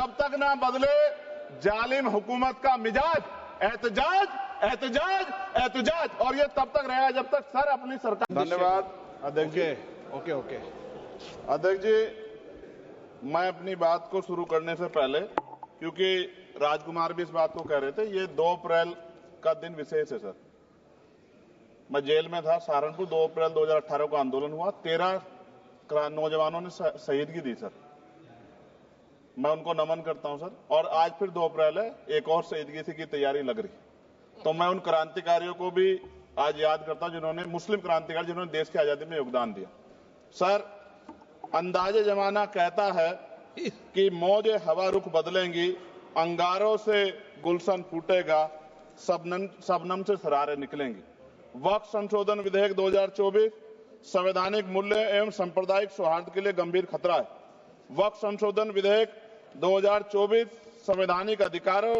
जब तक ना बदले जालिम हुकूमत का मिजाज, एहतजाज एहतजाज एहतजाज, और ये तब तक रहेगा जब तक सर अपनी सरकार। धन्यवाद अध्यक्ष जी। ओके अध्यक्ष जी, मैं अपनी बात को शुरू करने से पहले, क्योंकि राजकुमार भी इस बात को कह रहे थे, ये 2 अप्रैल का दिन विशेष है सर। मैं जेल में था सहारनपुर, 2 अप्रैल 2018 को आंदोलन हुआ, 13 नौजवानों ने शहीदगी दी सर। मैं उनको नमन करता हूं सर। और आज फिर 2 अप्रैल है, एक और शहीदगी की तैयारी लग रही। तो मैं उन क्रांतिकारियों को भी आज याद करता हूं जिन्होंने, मुस्लिम क्रांतिकारी जिन्होंने देश की आजादी में योगदान दिया। सर, अंदाजे जमाना कहता है कि मौजे हवा रुख बदलेंगी, अंगारों से गुलशन फूटेगा, शबनम से सरारे निकलेंगी। वक्फ संशोधन विधेयक 2024 संवैधानिक मूल्य एवं सांप्रदायिक सौहार्द के लिए गंभीर खतरा है। वक्फ संशोधन विधेयक 2024 संवैधानिक अधिकारों,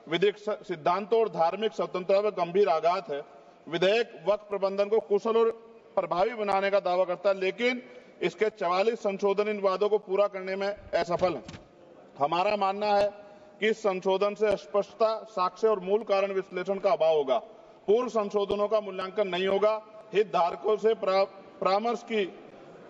विधिक सिद्धांतों और धार्मिक स्वतंत्रता पर गंभीर आघात है। विधेयक वक्फ प्रबंधन को कुशल और प्रभावी बनाने का दावा करता है, लेकिन इसके 44 संशोधन इन वादों को पूरा करने में असफल है। हमारा मानना है कि इस संशोधन से स्पष्टता, साक्ष्य और मूल कारण विश्लेषण का अभाव होगा। पूर्व संशोधनों का मूल्यांकन नहीं होगा, हितधारकों से परामर्श की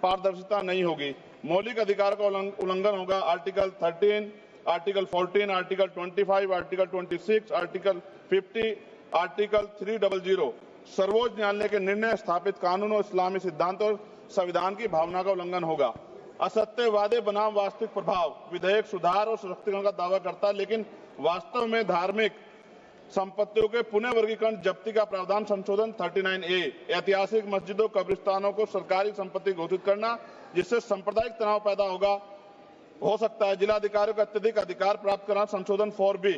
पारदर्शिता नहीं होगी, मौलिक अधिकार का उल्लंघन होगा। Article 13, article 14, article 25, article 26, article 50, article 300 सर्वोच्च न्यायालय के निर्णय, स्थापित कानून और इस्लामी सिद्धांत और संविधान की भावना का उल्लंघन होगा। असत्य वादे बनाम वास्तविक प्रभाव, विधेयक सुधार और सशक्तिकरण का दावा करता है, लेकिन वास्तव में धार्मिक संपत्तियों के पुनः वर्गीकरण जब्ती का प्रावधान संशोधन 39A, ऐतिहासिक मस्जिदों, कब्रिस्तानों को सरकारी संपत्ति घोषित करना, जिससे सांप्रदायिक तनाव पैदा हो सकता है। जिलाधिकारियों को अत्यधिक अधिकार प्राप्त करना संशोधन 4B,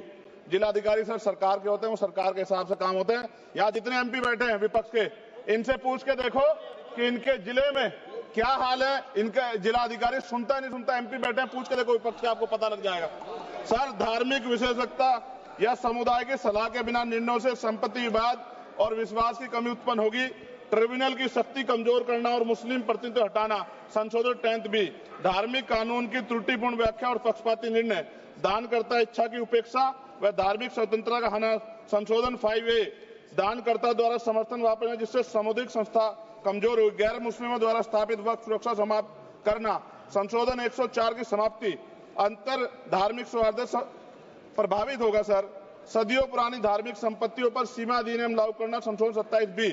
जिलाधिकारी सर सरकार के होते हैं, वो सरकार के हिसाब से काम होते हैं। यहाँ जितने MP बैठे हैं विपक्ष के, इनसे पूछ के देखो कि इनके जिले में क्या हाल है। इनका जिलाधिकारी सुनता नहीं सुनता, MP बैठे हैं, पूछ के देखो विपक्ष के, आपको पता लग जाएगा। सर, धार्मिक विशेषज्ञता या समुदाय की सलाह के बिना निर्णयों से संपत्ति विवाद और विश्वास की कमी उत्पन्न होगी। ट्रिब्यूनल की शक्ति कमजोर करना और मुस्लिम प्रतिनिधित्व हटाना संशोधन 10B, धार्मिक कानून की त्रुटिपूर्ण व्याख्या और पक्षपाती निर्णय, दानकर्ता इच्छा की उपेक्षा व धार्मिक स्वतंत्रता का हनन संशोधन 5A, दानकर्ता द्वारा समर्थन वापस लेना जिससे सामुदायिक संस्था कमजोर हुई, गैर मुस्लिमों द्वारा स्थापित वक्फ सुरक्षा समाप्त करना संशोधन 104 की समाप्ति, अंतर धार्मिक सौहार्द प्रभावित होगा। सर, सदियों पुरानी धार्मिक संपत्तियों पर सीमा अधिनियम लागू करना संशोधन 27B,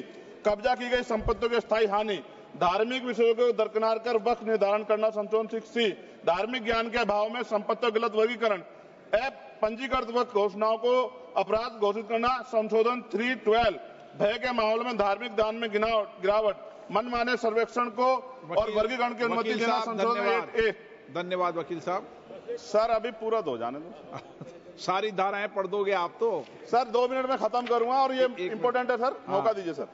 कब्जा की गई संपत्तियों की स्थायी हानि, धार्मिक विषयों को दरकिनार कर वक्फ निर्धारण करना संशोधन 6C, धार्मिक ज्ञान के अभाव में संपत्तियों गलत वर्गीकरण, पंजीकृत वक्फ घोषणाओं को अपराध घोषित करना संशोधन 312, भय के माहौल में धार्मिक दान में गिरावट, मनमाने सर्वेक्षण को और वर्गीकरण की अनुमति देना संशोधन 8A। धन्यवाद वकील साहब। सर, अभी पूरा दो जाने दो। सारी धाराएं पढ़ दोगे आप तो? सर, 2 मिनट में खत्म करूंगा और ये इंपॉर्टेंट है सर, मौका दीजिए सर।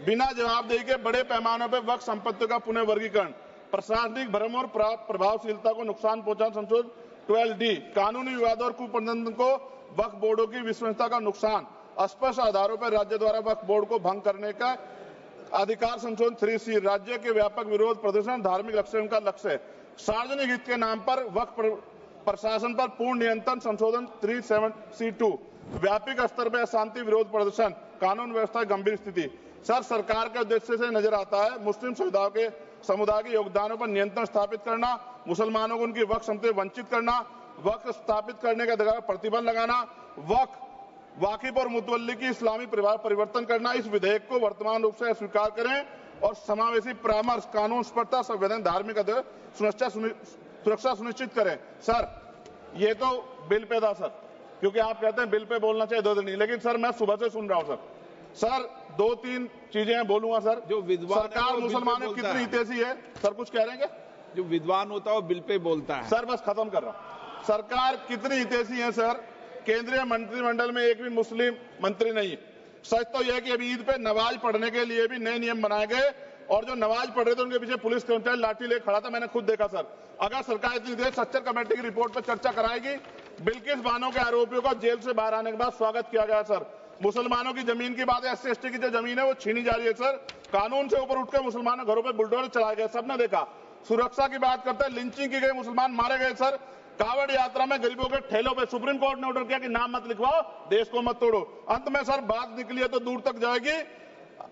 बिना जवाबदेही के बड़े पैमाने पर वक्फ संपत्तियों का पुनः वर्गीकरण, प्रशासनिक भ्रम और प्रभावशीलता को नुकसान पहुंचाना संशोधन 12D, कानूनी विवाद और कुप्रबंधन को वक्फ बोर्डों की विश्वसनीयता का नुकसान, अस्पष्ट आधारों पर राज्य द्वारा वक्फ बोर्ड को भंग करने का अधिकार संशोधन 3C, राज्य के व्यापक विरोध प्रदर्शन धार्मिक लक्ष्य का लक्ष्य, सार्वजनिक हित के नाम पर वक्फ प्रशासन पर पूर्ण नियंत्रण संशोधन 37C2, व्यापक स्तर पर अशांति विरोध प्रदर्शन, कानून व्यवस्था की गंभीर स्थिति। सर, सरकार के उद्देश्य से नजर आता है मुस्लिम समुदाय के योगदानों पर नियंत्रण स्थापित करना, मुसलमानों को उनकी वक्फ संपत्ति वंचित करना, वक्फ स्थापित करने के अधिकार पर प्रतिबंध लगाना, वाकिफ और मुतवल्ली की इस्लामी परिवर्तन करना। इस विधेयक को वर्तमान रूप से स्वीकार करें और समावेशी परामर्श, कानून स्पष्टता, संवैधानिक धार्मिक सुरक्षा सुनिश्चित करें। सर, ये तो बिल पे था सर, क्योंकि आप कहते हैं बिल पे बोलना चाहिए 2 दिन नहीं, लेकिन सर मैं सुबह से सुन रहा हूं सर 2-3 चीजें बोलूंगा सर। जो विद्वान सरकार मुसलमानों की कितनी हितैषी है सर, कुछ कह रहे हैं क्या? जो विद्वान होता है वो बिल पे बोलता है। सर, बस खत्म कर रहा हूं। सरकार कितनी हितैषी है सर, केंद्रीय मंत्रिमंडल में एक भी मुस्लिम मंत्री नहीं है। सच तो यह कि अभी ईद पे नमाज पढ़ने के लिए भी नए नियम बनाए गए और जो नमाज पढ़ रहे थे उनके पीछे पुलिस कर्मचारी लाठी लेकर खड़ा था, मैंने खुद देखा सर। अगर सरकार इतनी देर सच्चर कमेटी की रिपोर्ट पर चर्चा कराएगी, बिल्किस बानो के आरोपियों को जेल से बाहर आने के बाद स्वागत किया गया सर। मुसलमानों की जमीन की बात है, SC/ST की जो जमीन है वो छीनी जा रही है सर। कानून से ऊपर उठकर मुसलमानों घरों पर बुलडोजर चलाए गए, सबने देखा। सुरक्षा की बात करते हैं, लिंचिंग की गई, मुसलमान मारे गए सर। कावड़ यात्रा में गरीबों के ठेलों पे सुप्रीम कोर्ट ने ऑर्डर किया कि नाम मत लिखवाओ, देश को मत तोड़ो। अंत में सर बात निकली है तो दूर तक जाएगी।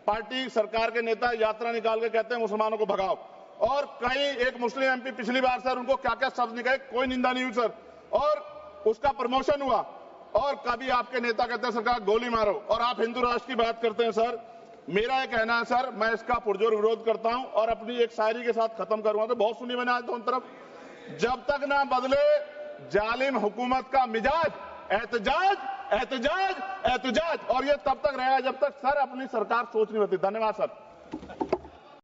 पार्टी सरकार के नेता यात्रा निकाल के कहते हैं मुसलमानों को भगाओ, और कई एक मुस्लिम एमपी पिछली बार सर उनको क्या क्या शब्द निकले, कोई निंदा नहीं हुई सर, और उसका प्रमोशन हुआ। और कभी आपके नेता कहते हैं सरकार गोली मारो, और आप हिंदू राष्ट्र की बात करते हैं सर। मेरा यह कहना है सर, मैं इसका पुरजोर विरोध करता हूं और अपनी एक शायरी के साथ खत्म करूंगा। तो बहुत सुनी मैंने आज दोनों तरफ, जब तक ना बदले जालिम हुकूमत का मिजाज, एहतजाज एहतजाज एहतजाज, और ये तब तक रहेगा जब तक सर अपनी सरकार सोच नहीं होती। धन्यवाद सर।